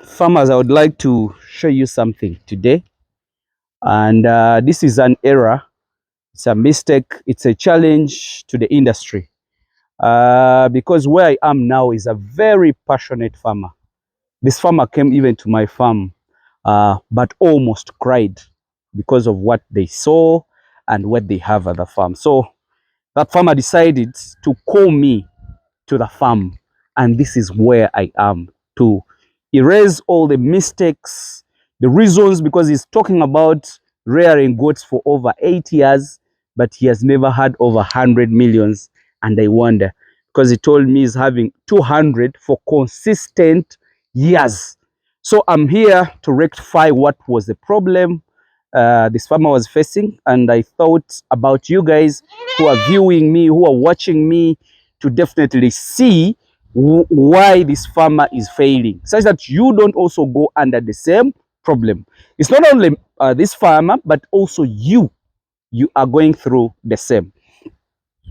Farmers, I would like to show you something today, and this is an error. It's a mistake. It's a challenge to the industry, because where I am now is a very passionate farmer. This farmer came even to my farm, but almost cried because of what they saw and what they have at the farm. So that farmer decided to call me to the farm, and this is where I am, to erase all the mistakes, the reasons, because he's talking about rearing goats for over 8 years, but he has never had over 100 millions. And I wonder, because he told me he's having 200 for consistent years. So I'm here to rectify what was the problem this farmer was facing, and I thought about you guys who are viewing me, who are watching me, to definitely see why this farmer is failing, such that you don't also go under the same problem. It's not only this farmer, but also you are going through the same.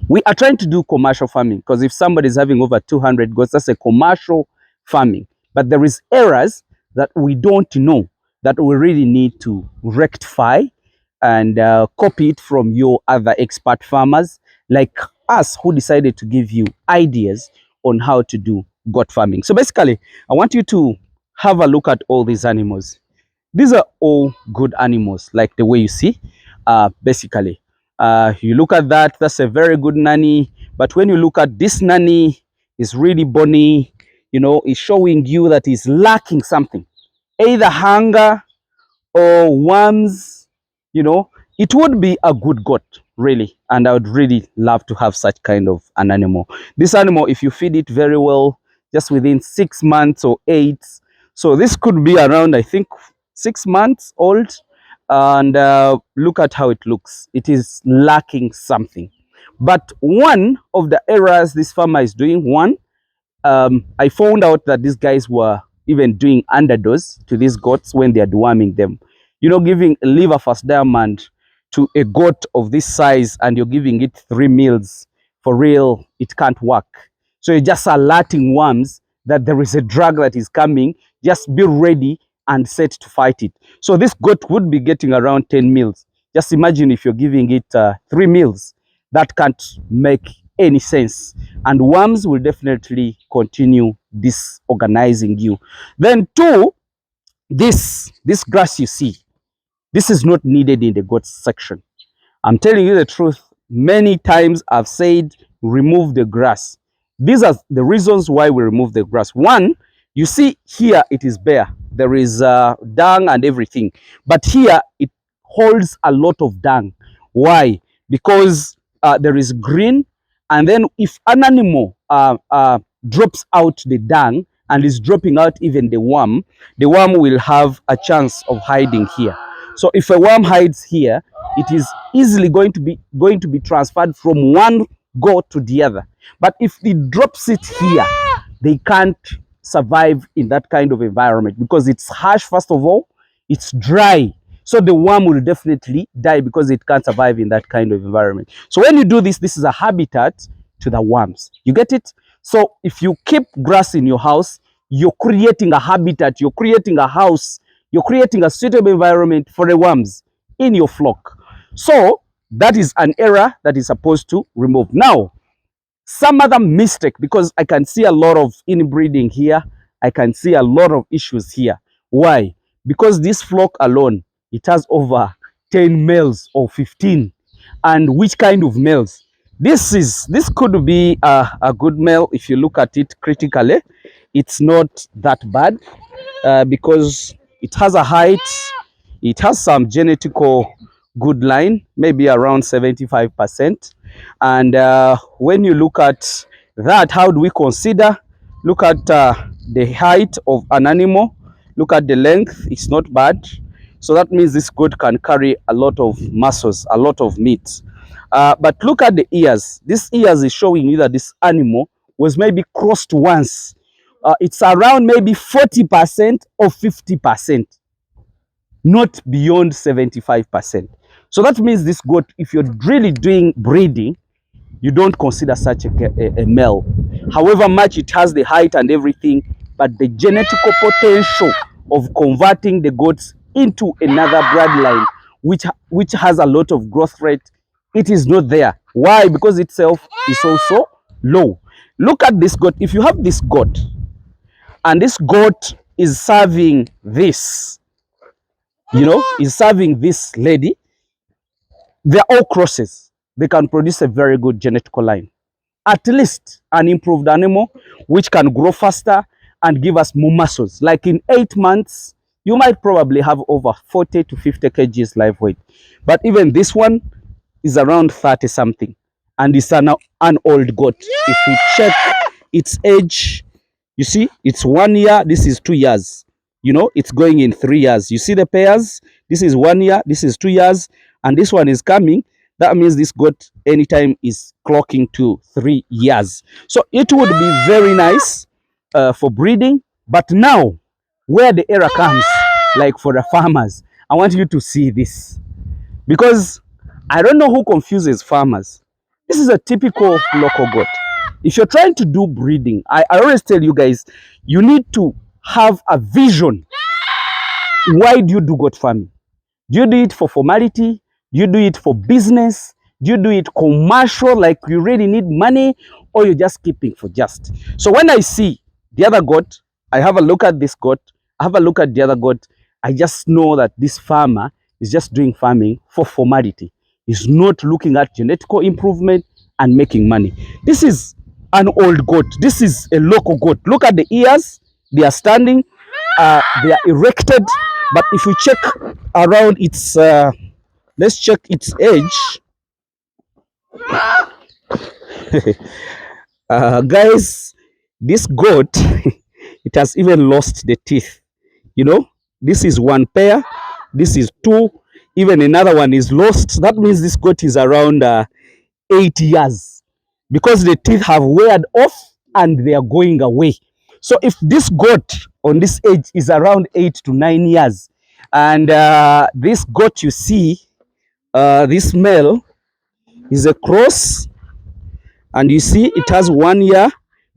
We are trying to do commercial farming, because if somebody is having over 200 goats, that's a commercial farming. But there is errors that we don't know, that we really need to rectify and copy it from your other expert farmers like us, who decided to give you ideas on how to do goat farming. So basically, I want you to have a look at all these animals. These are all good animals, like the way you see. Basically, you look at that, that's a very good nanny. But when you look at this nanny, is really bony, you know, it's showing you that he's lacking something, either hunger or worms. You know, it would be a good goat, really, and I would really love to have such kind of an animal. This animal, if you feed it very well, just within 6 months or 8, so this could be around, I think, 6 months old. And look at how it looks. It is lacking something. But one of the errors this farmer is doing, I found out that these guys were even doing underdose to these goats when they are deworming them. You know, giving a liver fast diamond to a goat of this size, and you're giving it 3 meals, for real, it can't work. So you're just alerting worms that there is a drug that is coming. Just be ready and set to fight it. So this goat would be getting around 10 meals. Just imagine if you're giving it 3 meals. That can't make any sense, and worms will definitely continue disorganizing you. Then two, this grass you see, this is not needed in the goat section. I'm telling you the truth. Many times I've said remove the grass. These are the reasons why we remove the grass. One, you see here it is bare. There is dung and everything. But here it holds a lot of dung. Why? Because there is green. And then if an animal drops out the dung and is dropping out even the worm will have a chance of hiding here. So if a worm hides here, it is easily going to be transferred from one goat to the other. But if it drops it here, they can't survive in that kind of environment, because it's harsh. First of all, it's dry, so the worm will definitely die because it can't survive in that kind of environment. So when you do this, this is a habitat to the worms. You get it? So if you keep grass in your house, you're creating a habitat, you're creating a house, you're creating a suitable environment for the worms in your flock. So that is an error that is supposed to remove. Now, some other mistake, because I can see a lot of inbreeding here, I can see a lot of issues here. Why? Because this flock alone, it has over 10 males or 15. And which kind of males? This could be a good male. If you look at it critically, it's not that bad, because it has a height, it has some genetical good line, maybe around 75%. And when you look at that, how do we consider? Look at the height of an animal, look at the length, it's not bad. So that means this goat can carry a lot of muscles, a lot of meat. But look at the ears. This ears is showing you that this animal was maybe crossed once. It's around maybe 40% or 50%, not beyond 75%. So that means this goat, if you're really doing breeding, you don't consider such a male. However much it has the height and everything, but the genetical potential of converting the goats into another bloodline, which has a lot of growth rate, it is not there. Why? Because itself is also low. Look at this goat. If you have this goat, and this goat is serving this, is serving this lady, they're all crosses. They can produce a very good genetical line. At least an improved animal which can grow faster and give us more muscles. Like in 8 months, you might probably have over 40 to 50 kgs live weight. But even this one is around 30 something. And it's an old goat. If we check its age, you see, it's 1 year, this is 2 years. It's going in 3 years. You see the pairs? This is 1 year, this is 2 years, and this one is coming. That means this goat anytime is clocking to 3 years. So it would be very nice for breeding. But now, where the error comes, like for the farmers, I want you to see this. Because I don't know who confuses farmers. This is a typical local goat. If you're trying to do breeding, I always tell you guys, you need to have a vision. Why do you do goat farming? Do you do it for formality? Do you do it for business? Do you do it commercial, like you really need money, or you're just keeping for just? So when I see the other goat, I have a look at this goat, I have a look at the other goat, I just know that this farmer is just doing farming for formality. He's not looking at genetical improvement and making money. This is an old goat. This is a local goat. Look at the ears. They are standing. They are erected. But if we check around its, let's check its age. Guys, this goat, it has even lost the teeth. This is one pair. This is two. Even another one is lost. That means this goat is around 8 years, because the teeth have weared off and they are going away. So if this goat on this age is around 8 to 9 years, and this goat you see, this male is a cross, and you see it has 1 year,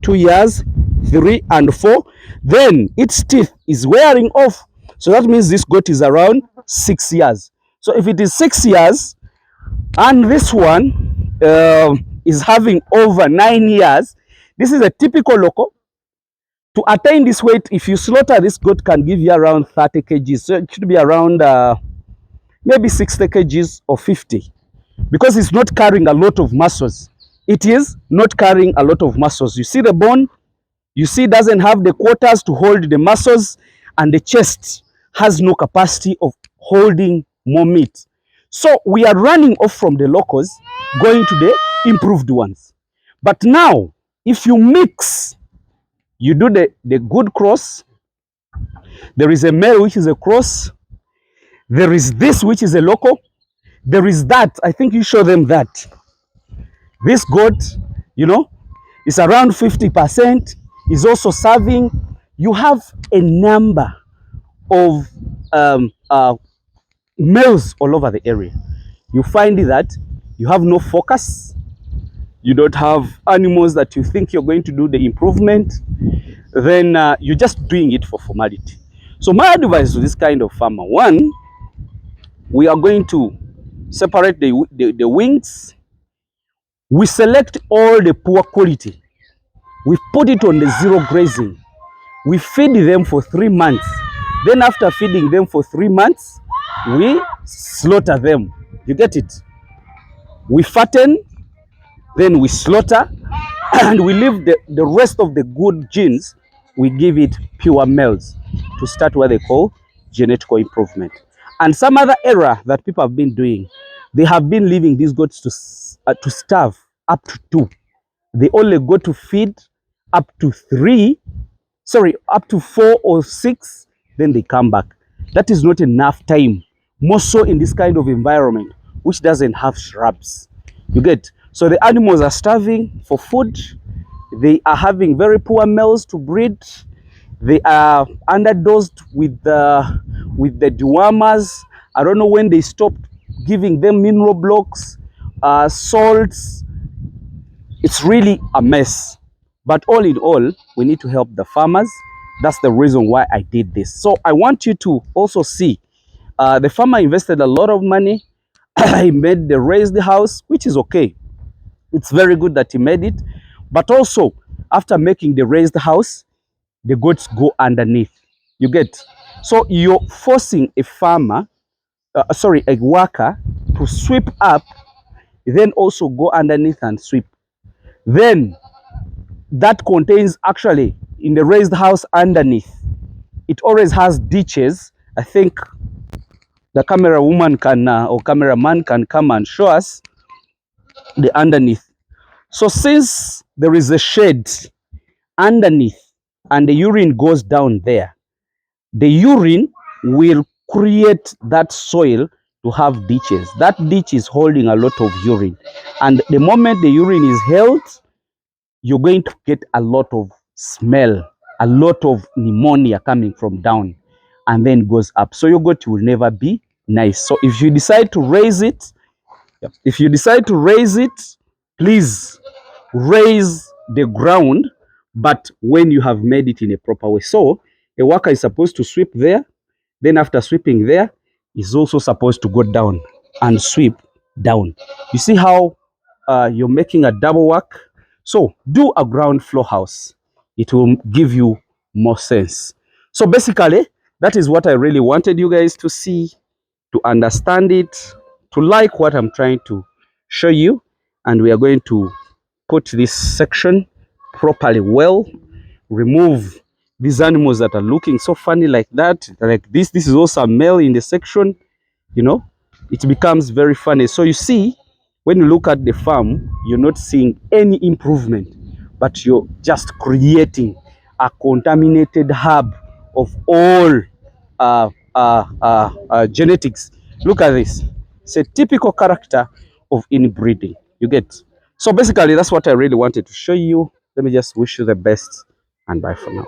2 years, 3 and 4, then its teeth is wearing off. So that means this goat is around 6 years. So if it is 6 years and this one is having over 9 years, this is a typical local. To attain this weight, if you slaughter this goat, can give you around 30 kgs. So it should be around maybe 60 kgs or 50, because it's not carrying a lot of muscles. It is not carrying a lot of muscles. You see the bone, you see it doesn't have the quarters to hold the muscles, and the chest has no capacity of holding more meat. So we are running off from the locals, going to the improved ones. But now, if you mix, you do the good cross, there is a male which is a cross, there is this which is a local, there is that, I think you show them that. This goat, is around 50%, is also serving. You have a number of males all over the area. You find that you have no focus, you don't have animals that you think you're going to do the improvement, then you're just doing it for formality. So my advice to this kind of farmer, one, we are going to separate the wings. We select all the poor quality. We put it on the zero grazing. We feed them for 3 months. Then after feeding them for 3 months, we slaughter them. You get it? We fatten, then we slaughter, and we leave the rest of the good genes, we give it pure males to start what they call genetical improvement. And some other error that people have been doing, they have been leaving these goats to starve up to 2. They only go to feed up to 4 or 6, then they come back. That is not enough time, more so in this kind of environment which doesn't have shrubs. You get? So the animals are starving for food. They are having very poor males to breed. They are underdosed with the dewormers. I don't know when they stopped giving them mineral blocks, salts. It's really a mess. But all in all, we need to help the farmers That's the reason why I did this. So I want you to also see the farmer invested a lot of money. He made the raised house, which is okay. It's very good that he made it. But also, after making the raised house, the goats go underneath. You get? So you're forcing a farmer, sorry, a worker to sweep up, then also go underneath and sweep. Then that contains actually in the raised house underneath, it always has ditches. I think the camera woman can or cameraman can come and show us the underneath. So since there is a shade underneath and the urine goes down there, the urine will create that soil to have ditches. That ditch is holding a lot of urine. And the moment the urine is held, you're going to get a lot of smell, a lot of pneumonia coming from down and then goes up. So your goat will never be nice. So if you decide to raise it, please raise the ground, but when you have made it in a proper way. So a worker is supposed to sweep there. Then after sweeping there, is also supposed to go down and sweep down. You see how you're making a double work? So do a ground floor house. It will give you more sense. So basically, that is what I really wanted you guys to see, to understand it, to like what I'm trying to show you. And we are going to put this section properly well, remove these animals that are looking so funny like that, like this is also a male in the section, you know, it becomes very funny. So you see, when you look at the farm, you're not seeing any improvement, but you're just creating a contaminated hub of all genetics. Look at this. It's a typical character of inbreeding. You get? So basically, that's what I really wanted to show you. Let me just wish you the best and bye for now.